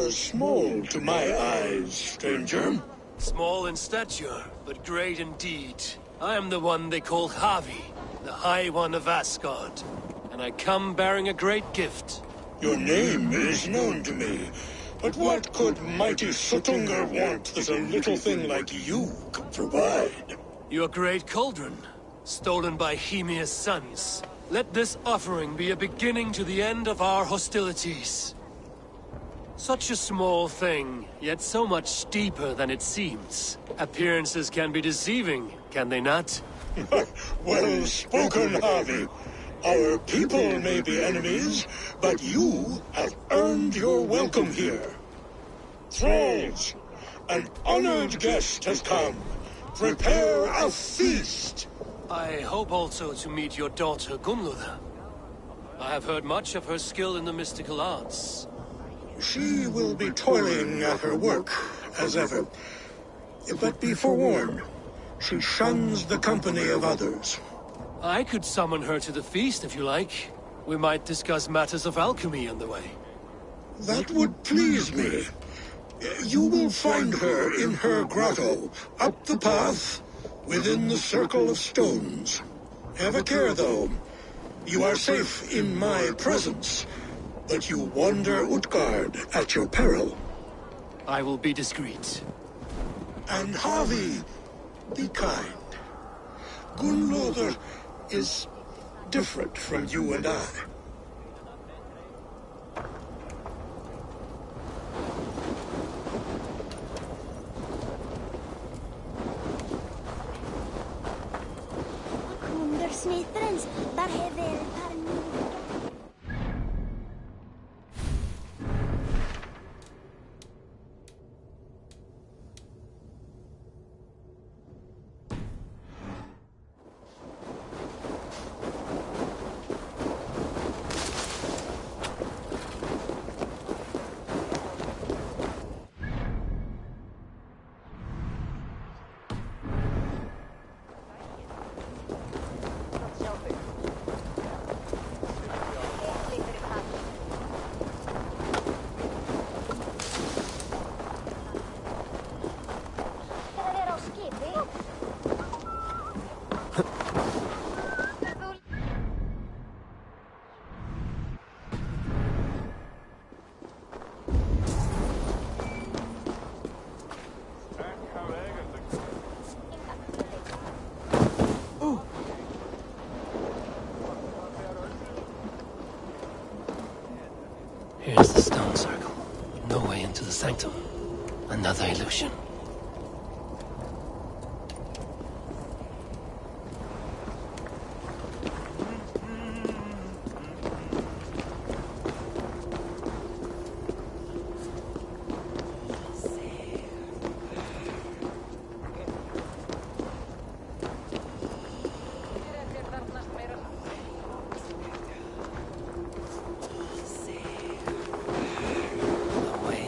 are small to my eyes, stranger. Small in stature, but great in deed. I am the one they call Havi, the High One of Asgard. And I come bearing a great gift. Your name is known to me, but what could mighty Suttungr want that a little thing like you could provide? Your great cauldron, stolen by Hemia's sons. Let this offering be a beginning to the end of our hostilities. Such a small thing, yet so much deeper than it seems. Appearances can be deceiving, can they not? Well spoken, Harvey. Our people may be enemies, but you have earned your welcome here. Thralls, an honored guest has come. Prepare a feast! I hope also to meet your daughter Gunnlöda. I have heard much of her skill in the mystical arts. She will be toiling at her work, as ever. But be forewarned, she shuns the company of others. I could summon her to the feast if you like. We might discuss matters of alchemy on the way. That would please me. You will find her in her grotto, up the path, within the circle of stones. Have a care, though. You are safe in my presence, but you wander Utgard at your peril. I will be discreet. And Harvey, be kind. Gunnlöda is different from you and I. Undersmitterens, där är väl per noga. Here's the stone circle, but no way into the sanctum. Another illusion.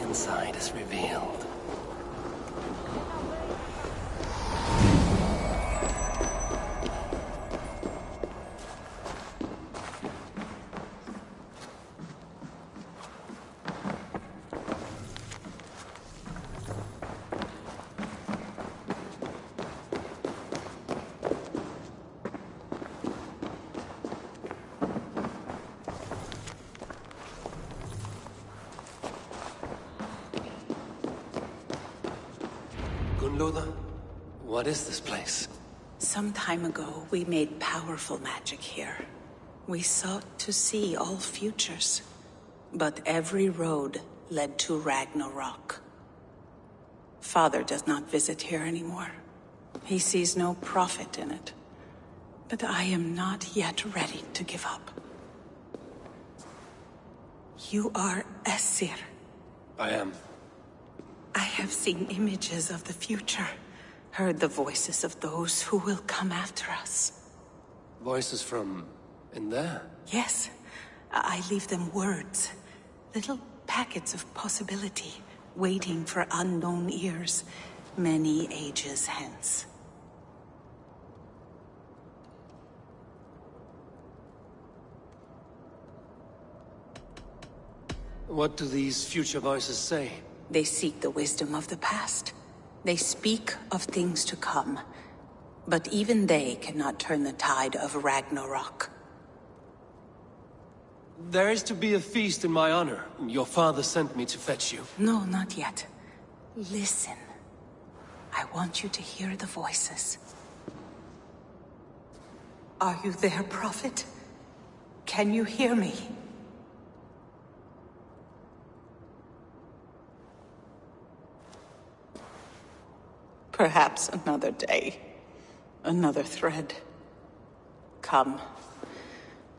Inside is revealed. Gunnlöda, what is this place? Some time ago, we made powerful magic here. We sought to see all futures, but every road led to Ragnarok. Father does not visit here anymore. He sees no profit in it. But I am not yet ready to give up. You are Esir. I am. I have seen images of the future, heard the voices of those who will come after us. Voices from in there? Yes, I leave them words, little packets of possibility, waiting for unknown ears, many ages hence. What do these future voices say? They seek the wisdom of the past. They speak of things to come. But even they cannot turn the tide of Ragnarok. There is to be a feast in my honor. Your father sent me to fetch you. No, not yet. Listen. I want you to hear the voices. Are you there, Prophet? Can you hear me? Perhaps another day. Another thread. Come.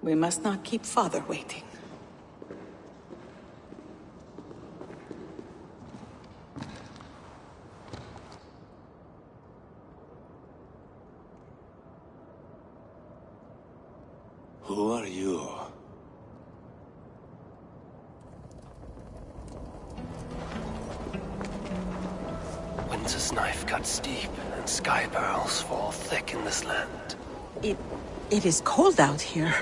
We must not keep Father waiting. Who are you? Winter's knife cuts deep, and sky pearls fall thick in this land. It is cold out here.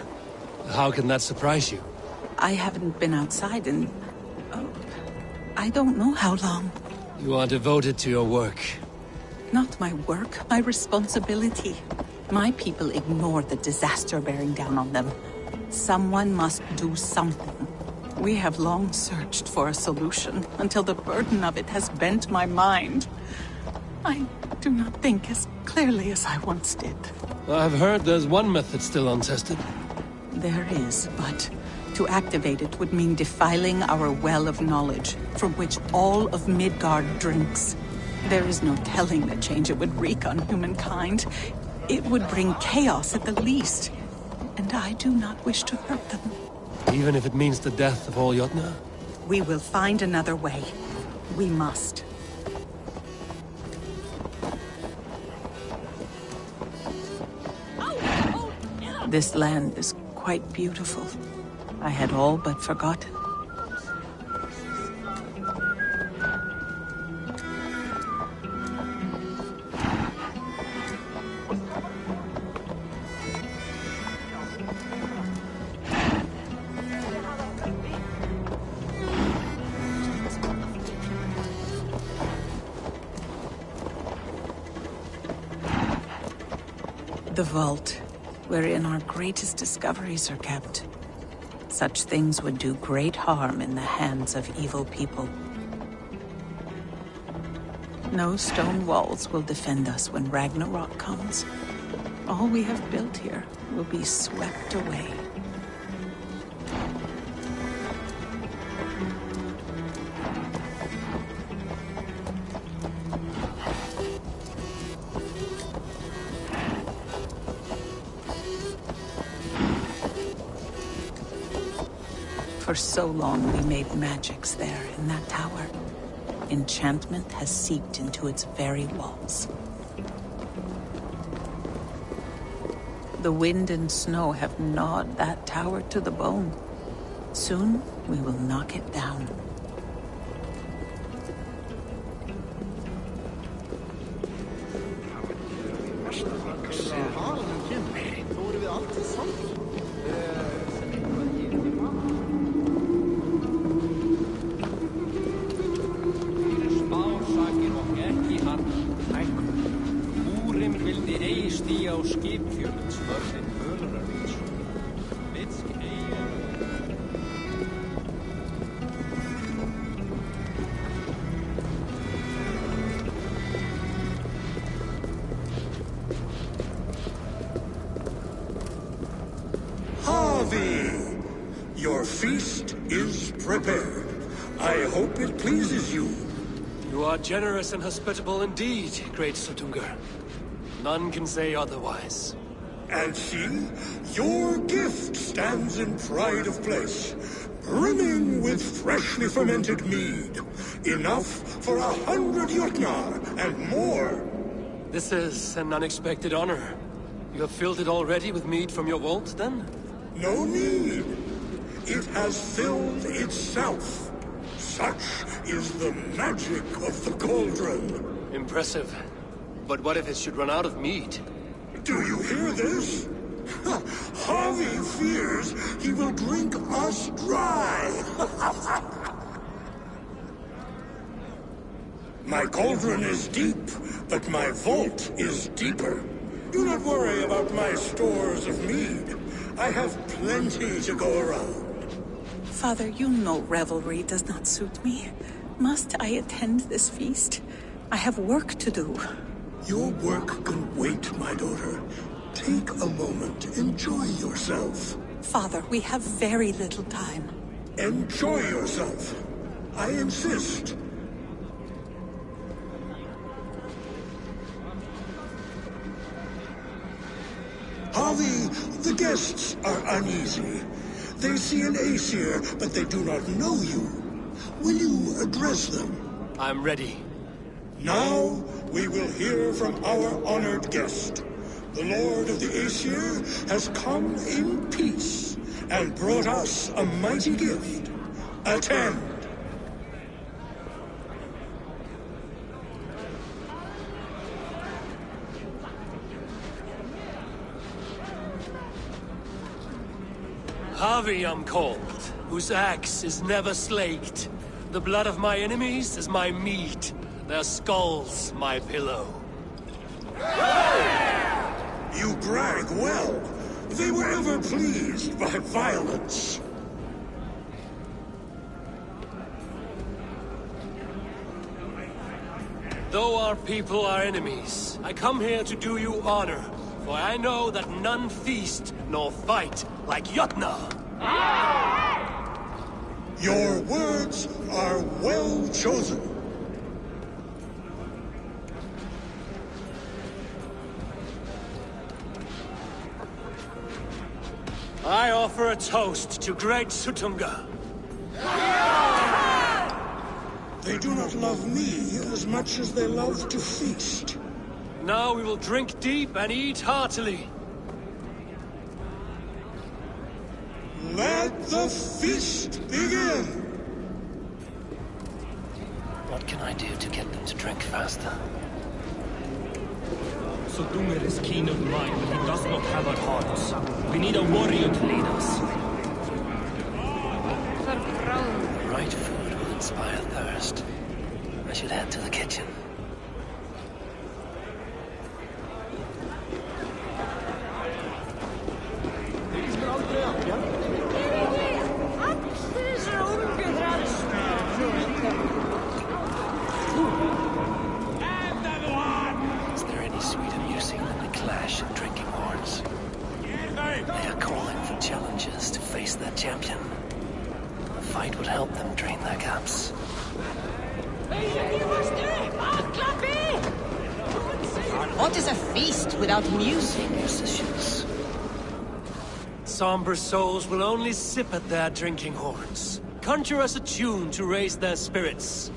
How can that surprise you? I haven't been outside in... oh, I don't know how long. You are devoted to your work. Not my work, my responsibility. My people ignore the disaster bearing down on them. Someone must do something. We have long searched for a solution, until the burden of it has bent my mind. I do not think as clearly as I once did. I've heard there's one method still untested. There is, but to activate it would mean defiling our well of knowledge, from which all of Midgard drinks. There is no telling the change it would wreak on humankind. It would bring chaos at the least, and I do not wish to hurt them. Even if it means the death of all Jotnar? We will find another way. We must. This land is quite beautiful. I had all but forgotten. The vault, wherein our greatest discoveries are kept. Such things would do great harm in the hands of evil people. No stone walls will defend us when Ragnarok comes. All we have built here will be swept away. For so long we made magics there in that tower. Enchantment has seeped into its very walls. The wind and snow have gnawed that tower to the bone. Soon we will knock it down. Your feast is prepared. I hope it pleases you. You are generous and hospitable indeed, great Suttungr. None can say otherwise. And see, your gift stands in pride of place, brimming with freshly fermented mead. Enough for 100 Jotnar and more. This is an unexpected honor. You have filled it already with mead from your vault, then? No need. It has filled itself. Such is the magic of the cauldron. Impressive. But what if it should run out of mead? Do you hear this? Harvey fears he will drink us dry. My cauldron is deep, but my vault is deeper. Do not worry about my stores of mead. I have plenty to go around. Father, you know revelry does not suit me. Must I attend this feast? I have work to do. Your work can wait, my daughter. Take a moment. Enjoy yourself. Father, we have very little time. Enjoy yourself. I insist. Harvey, the guests are uneasy. They see an Aesir, but they do not know you. Will you address them? I'm ready. Now, we will hear from our honored guest. The Lord of the Aesir has come in peace and brought us a mighty gift. Attend. Harvey I'm called, whose axe is never slaked. The blood of my enemies is my meat, their skulls my pillow. You brag well. They were ever pleased by violence. Though our people are enemies, I come here to do you honor, for I know that none feast nor fight like Jotnar. Your words are well chosen. I offer a toast to great Sutunga. They do not love me as much as they love to feast. Now we will drink deep and eat heartily. Let the feast begin! What can I do to get them to drink faster? Sutunga is keen of mind, but he does not have our hearts. We need a warrior to lead us. The right food will inspire thirst. I should head to the kitchen. Is there any sweeter music than the clash of drinking horns? They are calling for challengers to face their champion. The fight would help them drain their cups. What is a feast without music? Musicians. Somber souls will only sip at their drinking horns. Conjure us a tune to raise their spirits.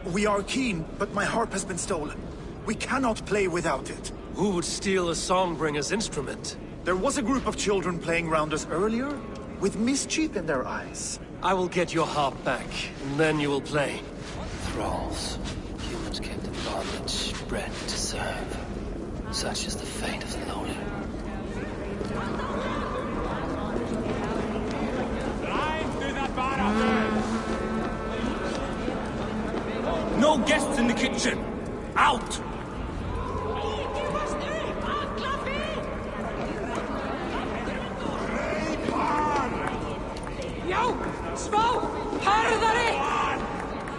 We are keen, but my harp has been stolen. We cannot play without it. Who would steal a songbringer's instrument? There was a group of children playing round us earlier, with mischief in their eyes. I will get your harp back, and then you will play. Thralls. Humans kept in bondage, bred to serve. Such is the fate of the lowly. No guests in the kitchen! Out!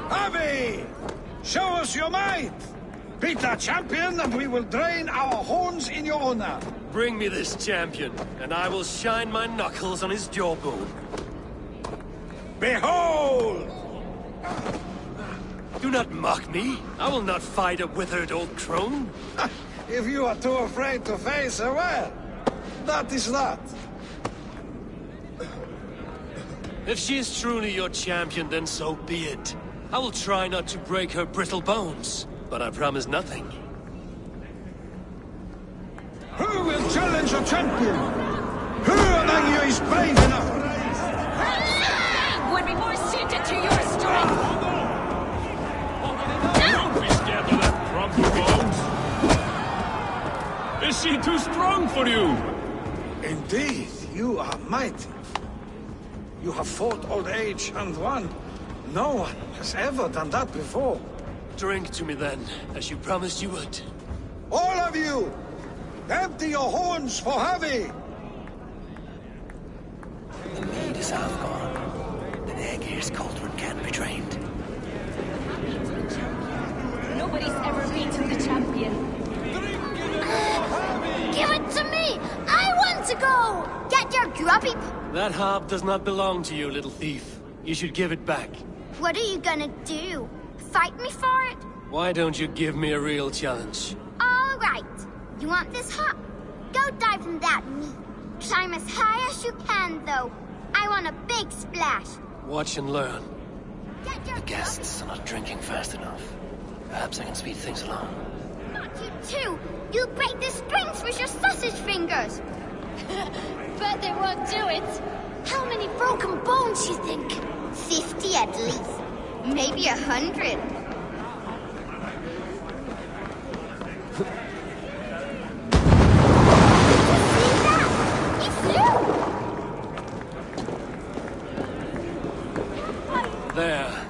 Harvey! Show us your might! Beat our champion and we will drain our horns in your honor. Bring me this champion, and I will shine my knuckles on his jawbone. Behold! Do not mock me. I will not fight a withered old crone. If you are too afraid to face her, well, that is that. If she is truly your champion, then so be it. I will try not to break her brittle bones, but I promise nothing. Who will challenge your champion? Who among you is brave enough? Would be more suited to your strength. Don't be scared of that crumple bones! Is she too strong for you? Indeed, you are mighty. You have fought old age and won. No one has ever done that before. Drink to me then, as you promised you would. All of you! Empty your horns for Javi! The mead is half gone. The Aegir's cauldron can't be drained. Nobody's ever beaten the champion. Give it to me! I want to go! Get your grubby... That harp does not belong to you, little thief. You should give it back. What are you gonna do? Fight me for it? Why don't you give me a real challenge? All right. You want this hop? Go dive from that meat. Climb as high as you can, though. I want a big splash. Watch and learn. Get your The guests are not drinking fast enough. Perhaps I can speed things along. Not you too. You'll break the strings with your sausage fingers. But they won't do it. How many broken bones you think? 50 at least. Maybe 100. There.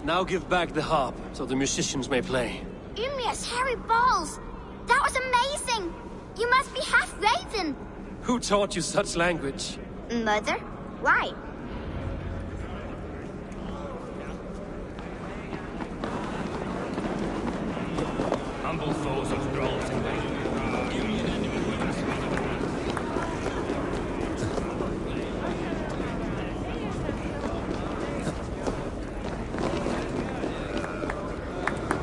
Now give back the harp, so the musicians may play. Ymir's hairy balls! That was amazing! You must be half raven! Who taught you such language? Mother? Why? Humble foes of thralls invasion. Give me an enemy who can swing a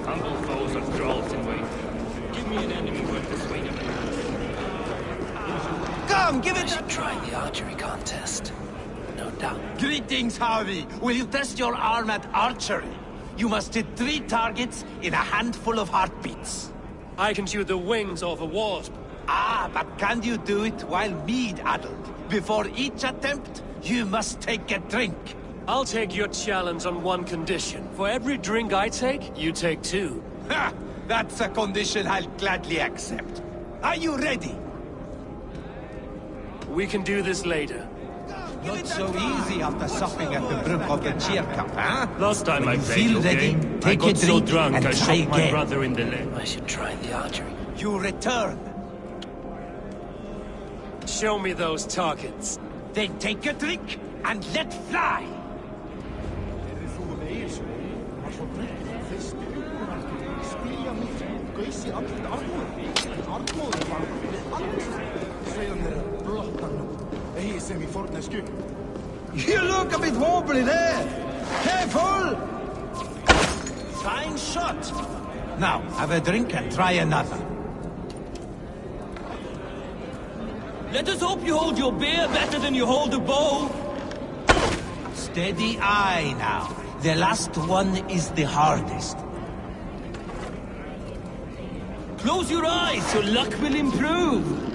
Humble foes of thralls in wait. Give me an enemy worth the swing of Come, give I it should try the archery contest. No doubt. Greetings, Harvey. Will you test your arm at archery? You must hit 3 targets in a handful of heartbeats. I can shoot the wings off a wasp. Ah, but can you do it while mead-addled? Before each attempt, you must take a drink. I'll take your challenge on one condition. For every drink I take, you take 2. Ha! That's a condition I'll gladly accept. Are you ready? We can do this later. Not so easy after supping at the brook of the cheer cup, huh? Last time I played feel your ready, game, I take a got so drink drunk and I try shot my again. brother in the leg. I should try the archery. You return. Show me those targets. Then take a drink and let fly. You look a bit wobbly there! Careful! Fine shot. Now, have a drink and try another. Let us hope you hold your beer better than you hold a bow. Steady eye now. The last one is the hardest. Close your eyes so luck will improve.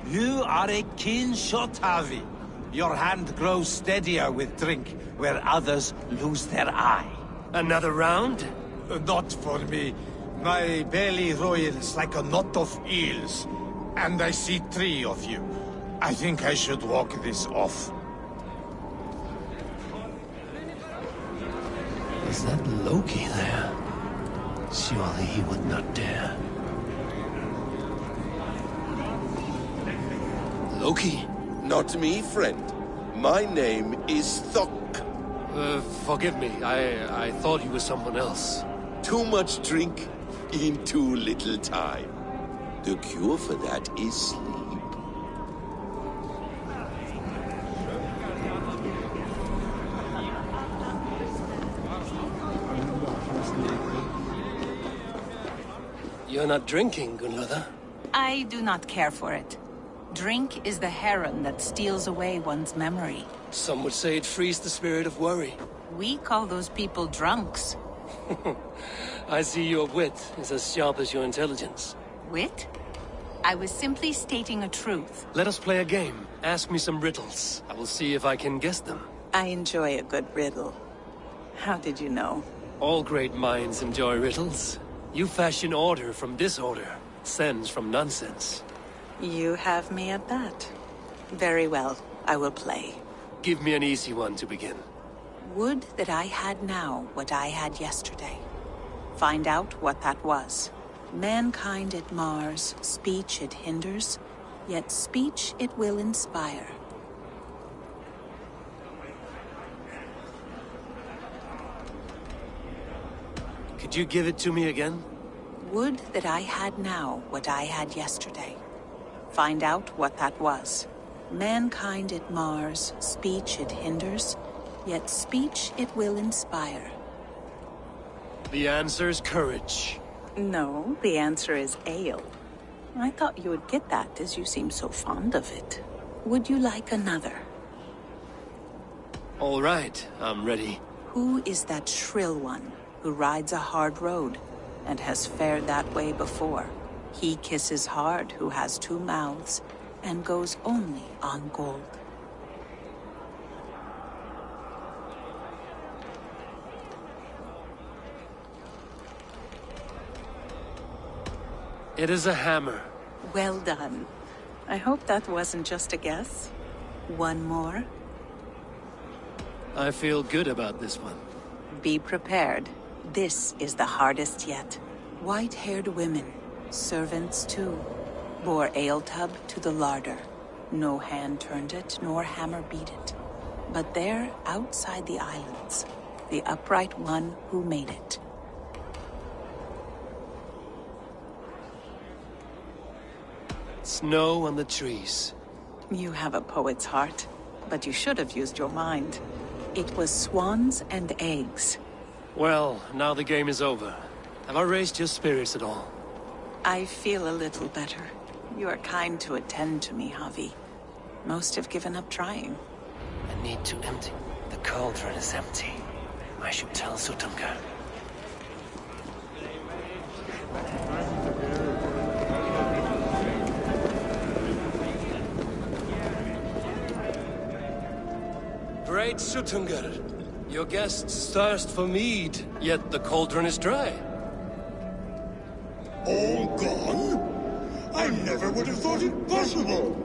You are a keen shot, Harvey. Your hand grows steadier with drink, where others lose their eye. Another round? Not for me. My belly roils like a knot of eels. And I see 3 of you. I think I should walk this off. Is that Loki there? Surely he would not dare. Loki? Not me, friend. My name is Thok. Forgive me. I thought you were someone else. Too much drink in too little time. The cure for that is sleep. You're not drinking, Gunlother. I do not care for it. Drink is the heron that steals away one's memory. Some would say it frees the spirit of worry. We call those people drunks. I see your wit is as sharp as your intelligence. Wit? I was simply stating a truth. Let us play a game. Ask me some riddles. I will see if I can guess them. I enjoy a good riddle. How did you know? All great minds enjoy riddles. You fashion order from disorder, sense from nonsense. You have me at that. Very well, I will play. Give me an easy one to begin. Would that I had now what I had yesterday. Find out what that was. Mankind it mars, speech it hinders, yet speech it will inspire. Could you give it to me again? Would that I had now what I had yesterday. Find out what that was. Mankind it mars, speech it hinders, yet speech it will inspire. The answer's courage. No, the answer is ale. I thought you would get that, as you seem so fond of it. Would you like another? All right, I'm ready. Who is that shrill one who rides a hard road and has fared that way before? He kisses hard who has two mouths and goes only on gold. It is a hammer. Well done. I hope that wasn't just a guess. One more? I feel good about this one. Be prepared. This is the hardest yet. White-haired women, servants too, bore ale tub to the larder. No hand turned it, nor hammer beat it. But there, outside the islands, the upright one who made it. Snow on the trees. You have a poet's heart, but you should have used your mind. It was swans and eggs. Well, now the game is over. Have I raised your spirits at all? I feel a little better. You are kind to attend to me, Javi. Most have given up trying. I need to empty. The cauldron is empty. I should tell Sutunga. Great Sutungar, your guests thirst for mead, yet the cauldron is dry. All gone? I never would have thought it possible.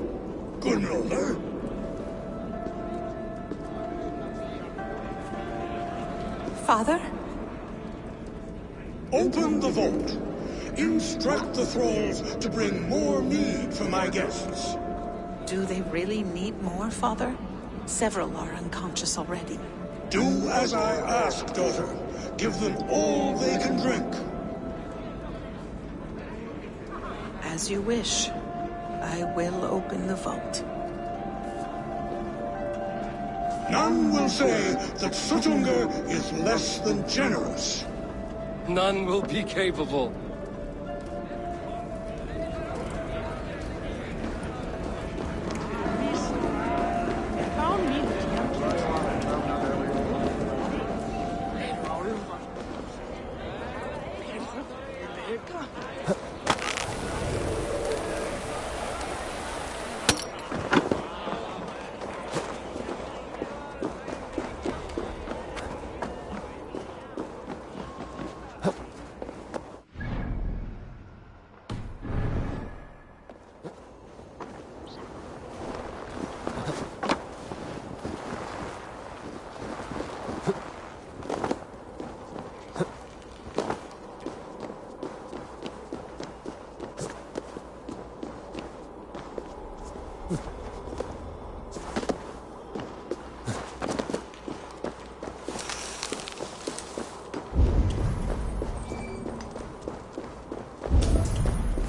Gunrother? Father? Open the vault. Instruct the thralls to bring more mead for my guests. Do they really need more, Father? Several are unconscious already. Do as I ask, daughter. Give them all they can drink. As you wish. I will open the vault. None will say that Sutunga is less than generous. None will be capable.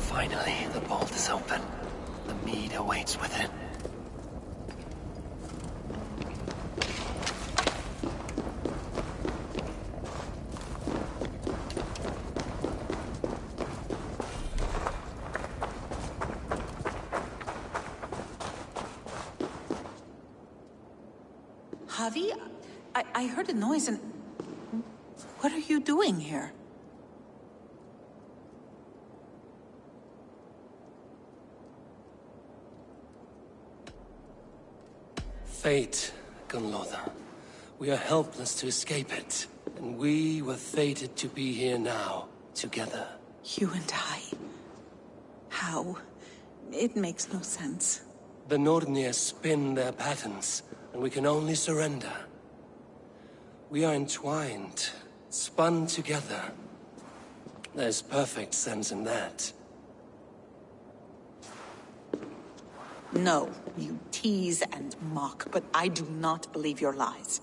Finally, the vault is open. The mead awaits within. Javi, I heard a noise and... What are you doing here? Fate, Gunlotha. We are helpless to escape it. And we were fated to be here now, together. You and I? How? It makes no sense. The Nordnir spin their patterns, and we can only surrender. We are entwined, spun together. There's perfect sense in that. No, you tease and mock, but I do not believe your lies.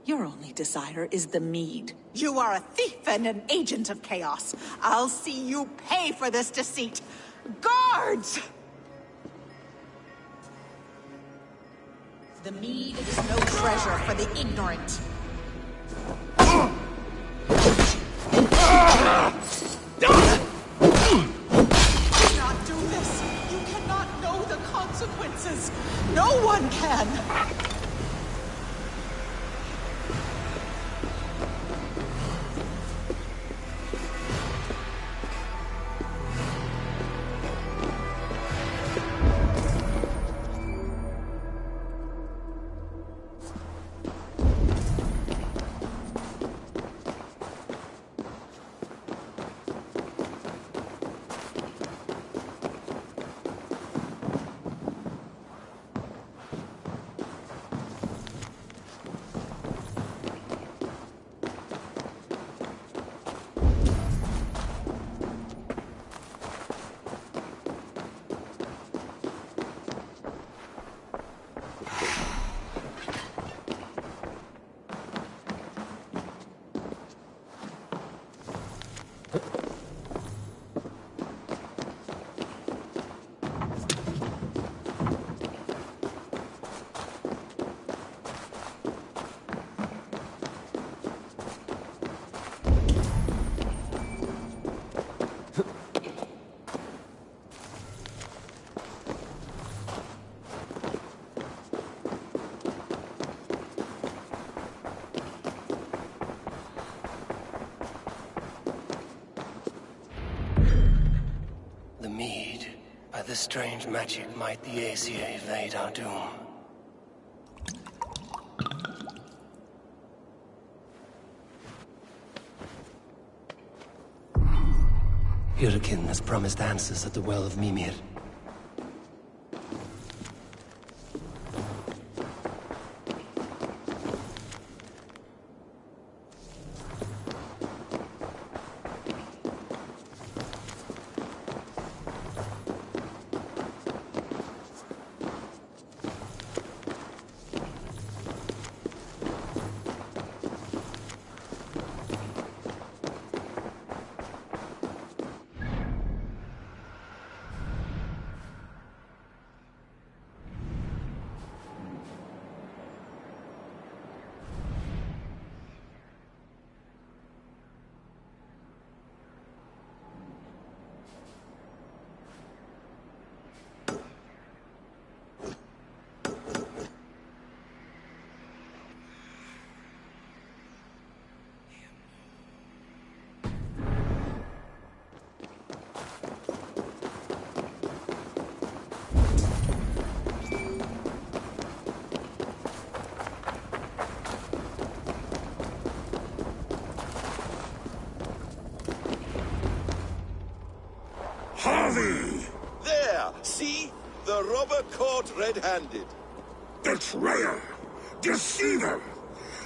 Your only desire is the mead. You are a thief and an agent of chaos. I'll see you pay for this deceit. Guards! The mead is no treasure for the ignorant. Do not do this. You cannot know the consequences. No one can. By this strange magic might the Aesir evade our doom. Hyrkin has promised answers at the Well of Mimir. Harvey! There! See? The robber caught red-handed. Betrayer! Deceiver!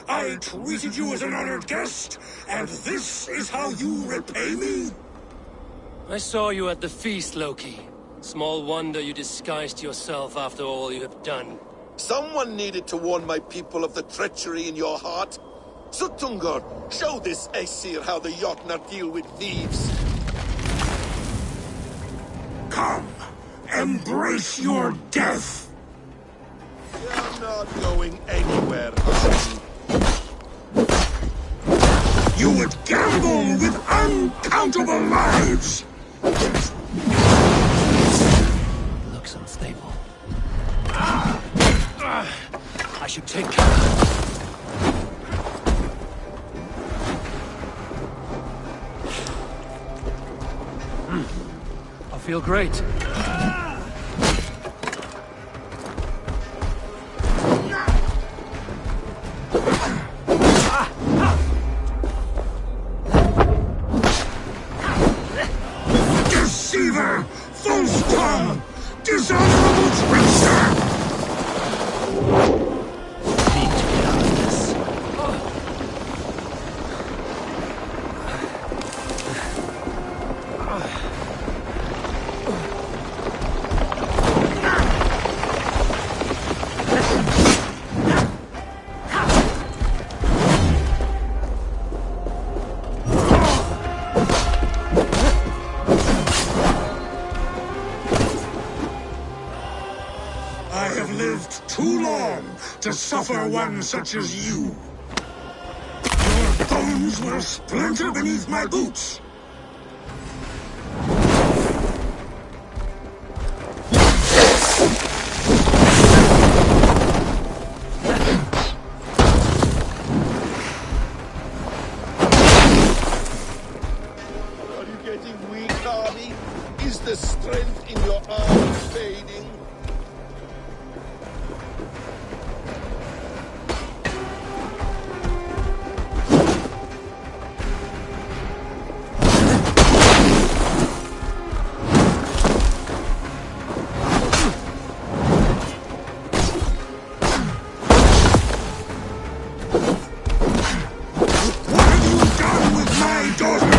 I treated you as an honored guest, and this is how you repay me? I saw you at the feast, Loki. Small wonder you disguised yourself after all you have done. Someone needed to warn my people of the treachery in your heart. Suttungr, show this Aesir how the Jotnar deal with thieves. Come, embrace your death! You're not going anywhere, Harvey. You would gamble with uncountable lives! Looks unstable. I should take care. I feel great. Deceiver! False tongue! Dishonorable trickster! Need to get out of this. to suffer one such as you. Your bones will splinter beneath my boots. Are you getting weak, Harvey? Is the strength in your arms fading? What have you done with my daughter?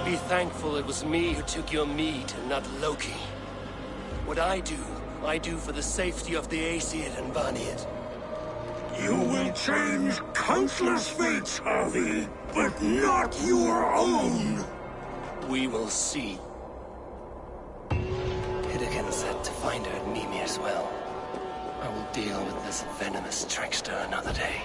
Be thankful it was me who took your meat and not Loki. What I do for the safety of the Aesir and Vanir. You will change countless fates, Harvey, but not your own. We will see. Hidekin said to find her at Mimir's well. I will deal with this venomous trickster another day.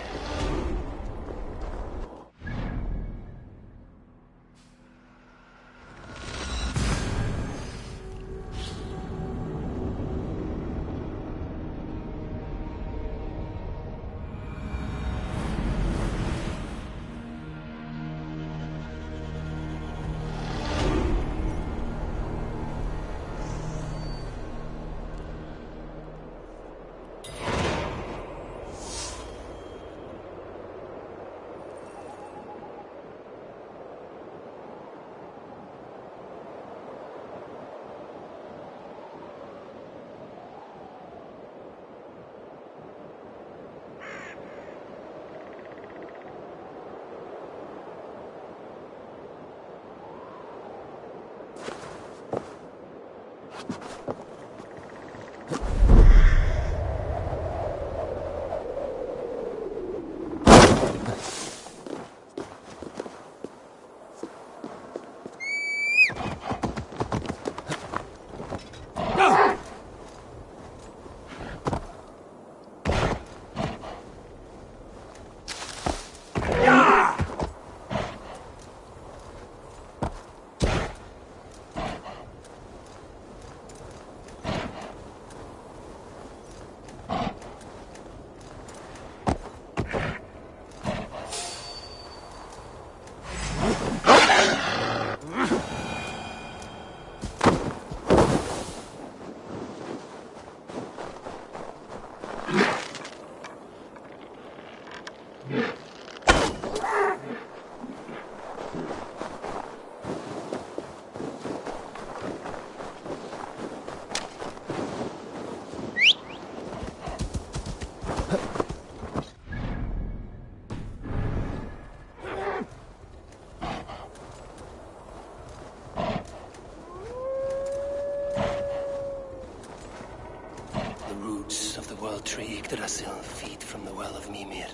Tree Yggdrasil feed from the well of Mimir.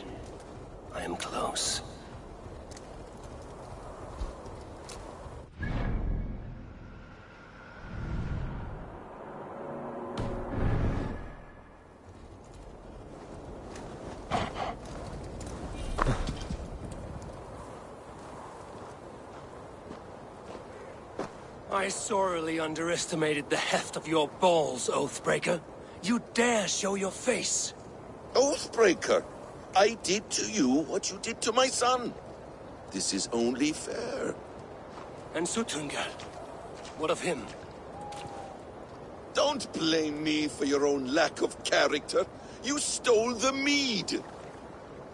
I am close. I sorely underestimated the heft of your balls, Oathbreaker. You dare show your face? Oathbreaker, I did to you what you did to my son. This is only fair. And Sutungar? What of him? Don't blame me for your own lack of character. You stole the mead.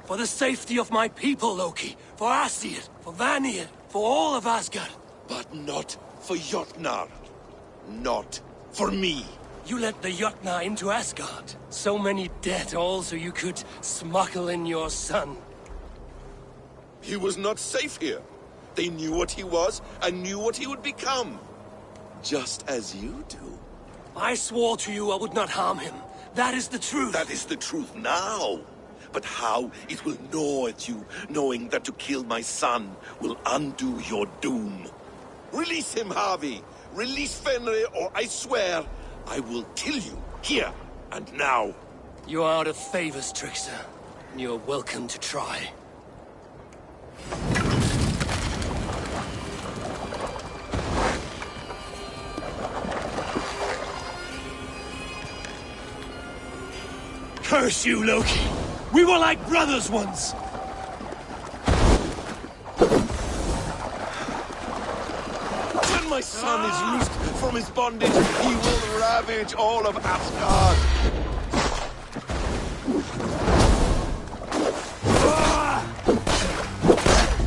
For the safety of my people, Loki. For Aesir, for Vanir, for all of Asgard. But not for Jotnar. Not for me. You let the Jotnar into Asgard. So many dead, all so you could smuggle in your son. He was not safe here. They knew what he was and knew what he would become. Just as you do. I swore to you I would not harm him. That is the truth. That is the truth now. But how it will gnaw at you, knowing that to kill my son will undo your doom. Release him, Harvey. Release Fenrir, or I swear I will kill you, here and now. You are out of favors, Trickster. You're welcome to try. Curse you, Loki! We were like brothers once! When my son is loosed from his bondage, he will ravage all of Asgard.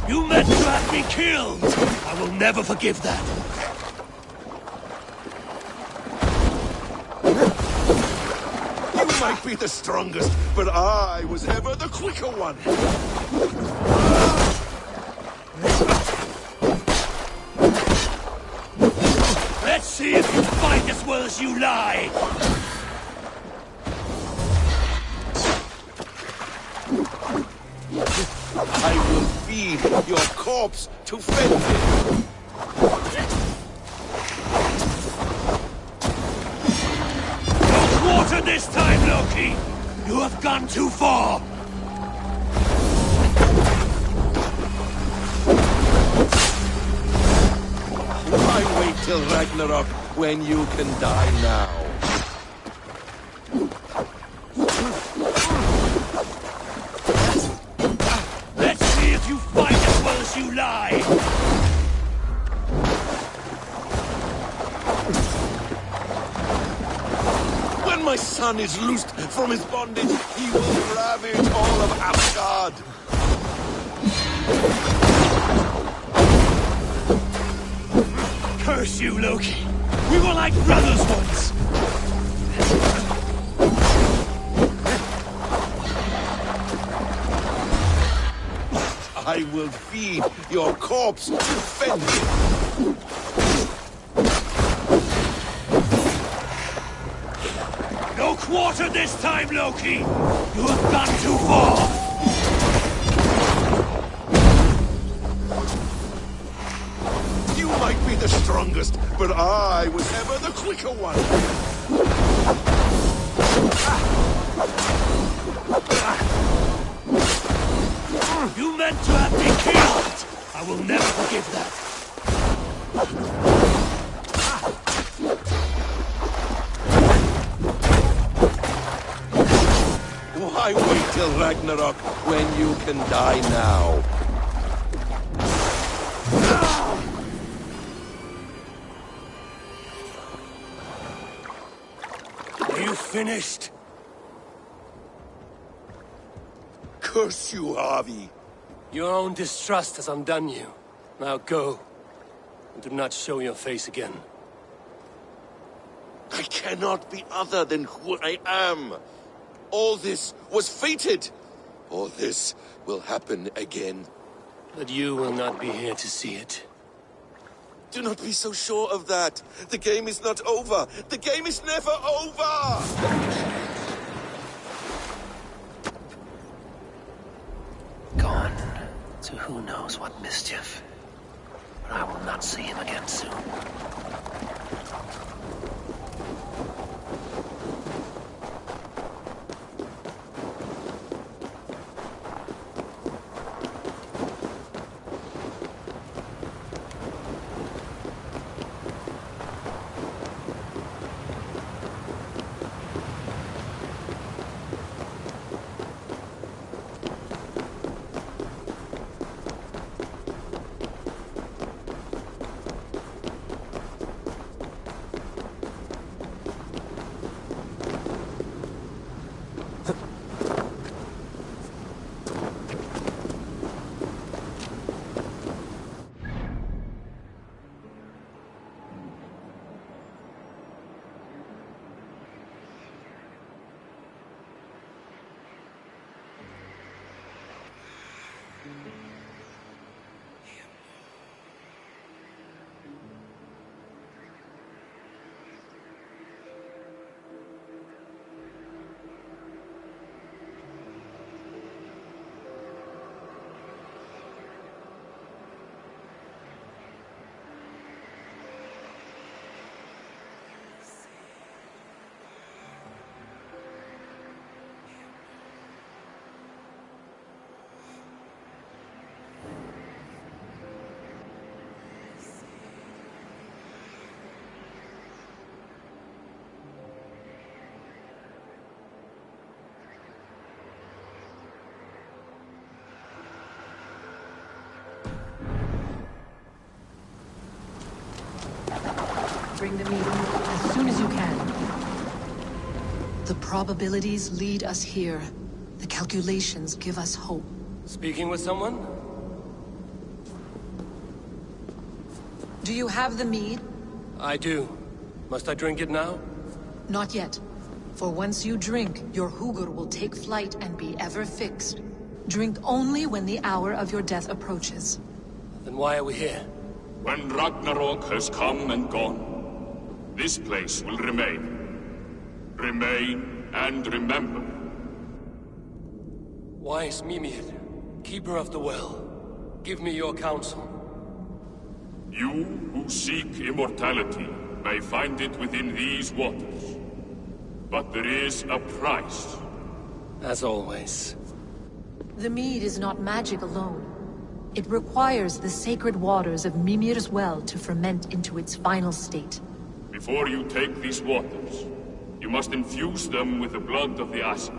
You meant to have me killed! I will never forgive that. You might be the strongest, but I was ever the quicker one. Let's see if you fight as well as you lie! I will feed your corpse to Fenrir. Water this time, Loki! You have gone too far! Why wait till Ragnarok when you can die now? Let's see if you fight as well as you lie! When my son is loosed from his bondage, he will ravage all of Asgard. Curse you, Loki! We were like brothers once! I will feed your corpse to Fenrir. No quarter this time, Loki! You have gone too far! You might be the strongest, but I was ever the quicker one. You meant to have me killed! I will never forgive that. Why wait till Ragnarok when you can die now? Are you finished? Curse you, Harvey. Your own distrust has undone you. Now go. And do not show your face again. I cannot be other than who I am. All this was fated. All this will happen again. But you will not be here to see it. Do not be so sure of that. The game is not over. The game is never over! Gone to who knows what mischief. But I will not see him again soon. bring the meat as soon as you can. The probabilities lead us here. The calculations give us hope. Speaking with someone? Do you have the mead? I do. Must I drink it now? Not yet. For once you drink, your Hugur will take flight and be ever fixed. Drink only when the hour of your death approaches. Then why are we here? When Ragnarok has come and gone, this place will remain. Remain and remember. Wise Mimir, keeper of the well, give me your counsel. You who seek immortality may find it within these waters. But there is a price. As always. The mead is not magic alone. It requires the sacred waters of Mimir's well to ferment into its final state. Before you take these waters, you must infuse them with the blood of the Ashen.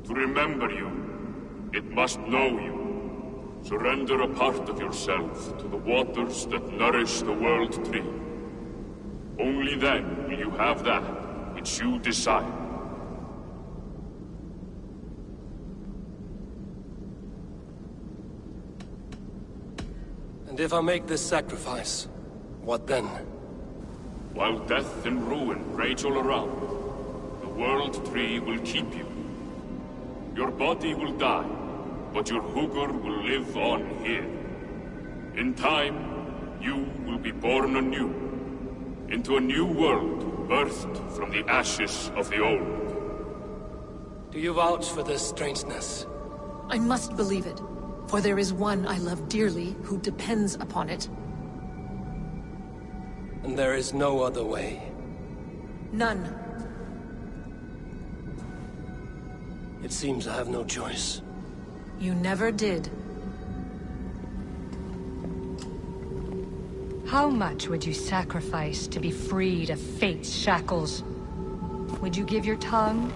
To remember you, it must know you. Surrender a part of yourself to the waters that nourish the World Tree. Only then will you have that which you desire. And if I make this sacrifice, what then? While death and ruin rage all around, the World Tree will keep you. Your body will die, but your Hugur will live on here. In time, you will be born anew, into a new world birthed from the ashes of the old. Do you vouch for this strangeness? I must believe it, for there is one I love dearly who depends upon it. And there is no other way? None. It seems I have no choice. You never did. How much would you sacrifice to be freed of fate's shackles? Would you give your tongue,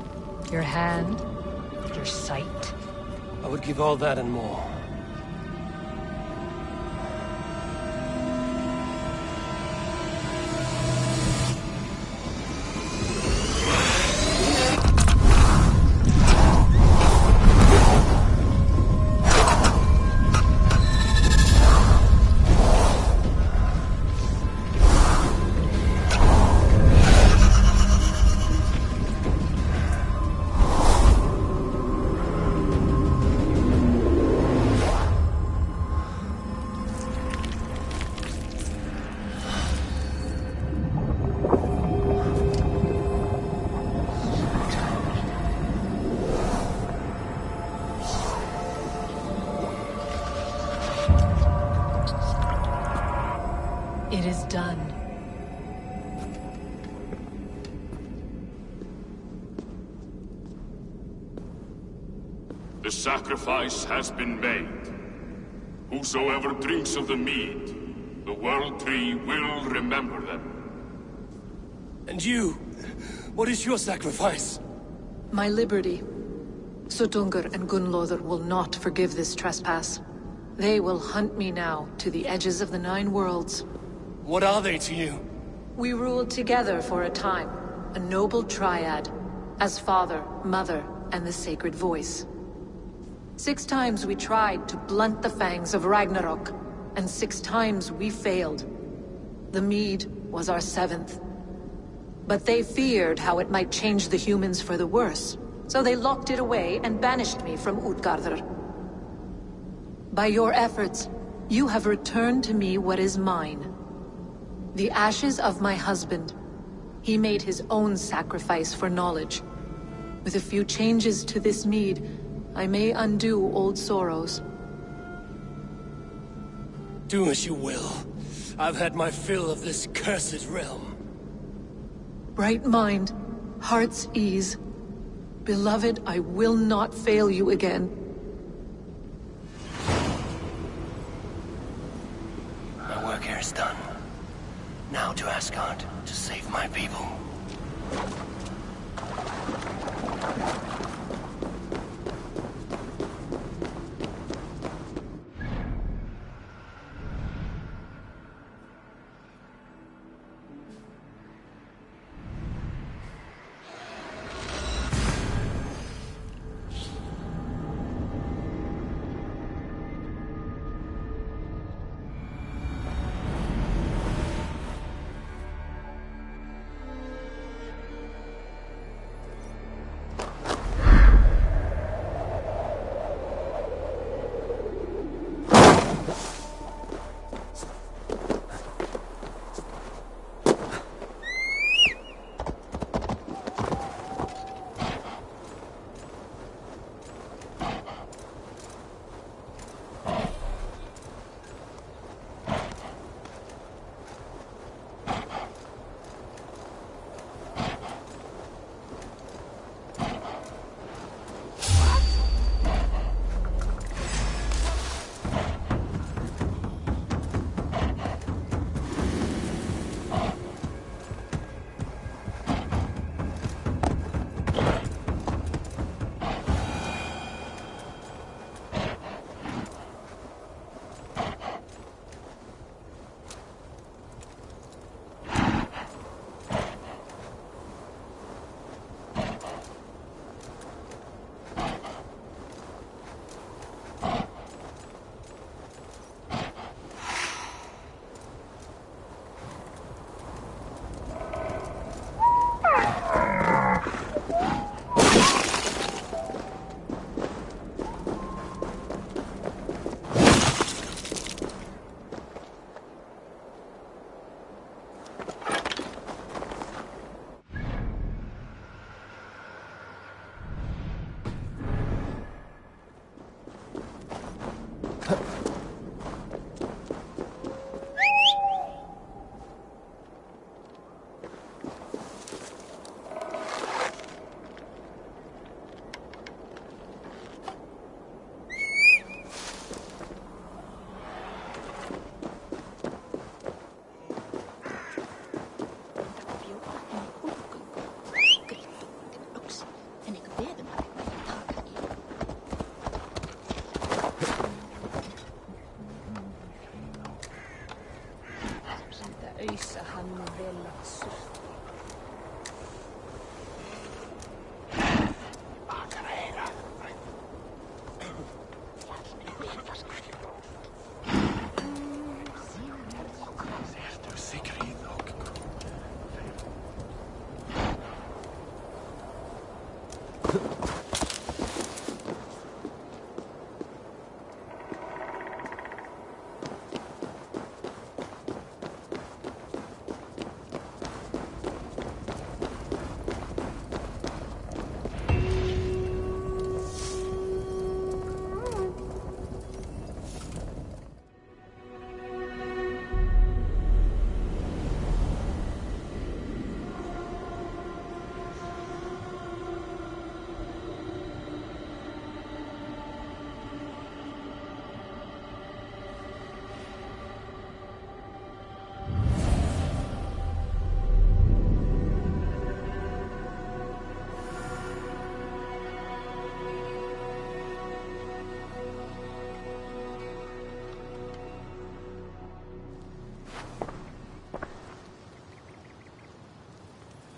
your hand, your sight? I would give all that and more. It is done. The sacrifice has been made. Whosoever drinks of the mead, the World Tree will remember them. And you? What is your sacrifice? My liberty. Suttungr and Gunnlóðr will not forgive this trespass. They will hunt me now to the edges of the Nine Worlds. What are they to you? We ruled together for a time, a noble triad, as father, mother, and the sacred voice. 6 times we tried to blunt the fangs of Ragnarok, and 6 times we failed. The mead was our 7th. But they feared how it might change the humans for the worse, so they locked it away and banished me from Utgardr. By your efforts, you have returned to me what is mine. The ashes of my husband. He made his own sacrifice for knowledge. With a few changes to this mead, I may undo old sorrows. Do as you will. I've had my fill of this cursed realm. Bright mind, heart's ease. Beloved, I will not fail you again. My work here is done. Now to Asgard, to save my people.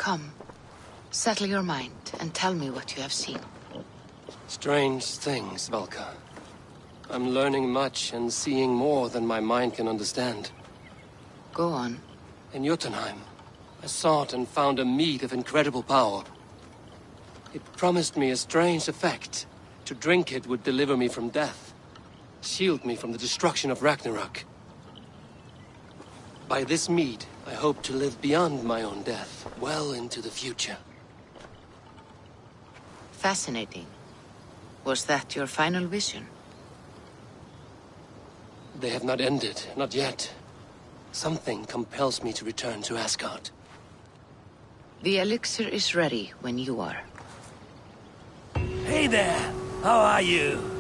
Come, settle your mind and tell me what you have seen. Strange things, Valka. I'm learning much and seeing more than my mind can understand. Go on. In Jotunheim, I sought and found a mead of incredible power. It promised me a strange effect. To drink it would deliver me from death, shield me from the destruction of Ragnarok. By this mead, I hope to live beyond my own death, well into the future. Fascinating. Was that your final vision? They have not ended, not yet. Something compels me to return to Asgard. The elixir is ready when you are. Hey there! How are you?